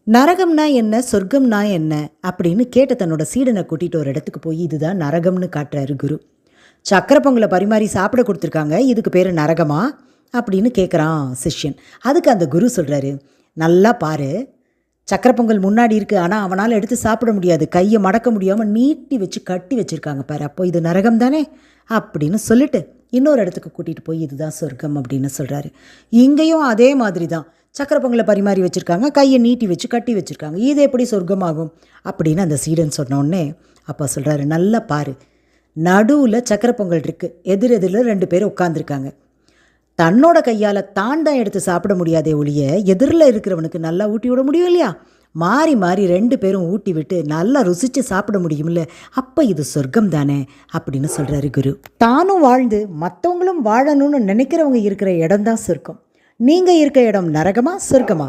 நரகம்னா என்ன, சொர்க்கம்னா என்ன அப்படின்னு கேட்ட தன்னோட சீடனை கூட்டிகிட்டு ஒரு இடத்துக்கு போய் இதுதான் நரகம்னு காட்டுறாரு குரு. சக்கரை பொங்கலை பரிமாறி சாப்பிட கொடுத்துருக்காங்க, இதுக்கு பேர் நரகமா அப்படின்னு கேட்குறான் சிஷ்யன். அதுக்கு அந்த குரு சொல்கிறாரு, நல்லா பாரு, சக்கரை பொங்கல் முன்னாடி இருக்குது, ஆனால் அவனால் எடுத்து சாப்பிட முடியாது, கையை மடக்க முடியாமல் நீட்டி வச்சு கட்டி வச்சுருக்காங்க பாரு, அப்போ இது நரகம் தானே அப்படின்னு சொல்லிட்டு இன்னொரு இடத்துக்கு கூட்டிகிட்டு போய் இதுதான் சொர்க்கம் அப்படின்னு சொல்கிறாரு. இங்கேயும் அதே மாதிரி தான், சக்கரை பொங்கலை பரிமாறி வச்சுருக்காங்க, கையை நீட்டி வச்சு கட்டி வச்சுருக்காங்க, இது எப்படி சொர்க்கமாகும் அப்படின்னு அந்த சீடன் சொன்னோடனே அப்போ சொல்கிறாரு, நல்லா பாரு, நடுவில் சக்கரை பொங்கல் இருக்குது, எதிரெதிரில் 2 பேர் உட்காந்துருக்காங்க. தன்னோட கையால் தான் எடுத்து சாப்பிட முடியாதே ஒழிய எதிரில் இருக்கிறவனுக்கு நல்லா ஊட்டி விட முடியும் இல்லையா? மாறி மாறி 2 பேரும் ஊட்டி விட்டு நல்லா ருசித்து சாப்பிட முடியும்ல, அப்போ இது சொர்க்கம் தானே அப்படின்னு சொல்கிறாரு குரு. தானும் வாழ்ந்து மற்றவங்களும் வாழணும்னு நினைக்கிறவங்க இருக்கிற இடம்தான் சொர்க்கம். நீங்கள் இருக்க இடம் நரகமா சொர்க்கமா?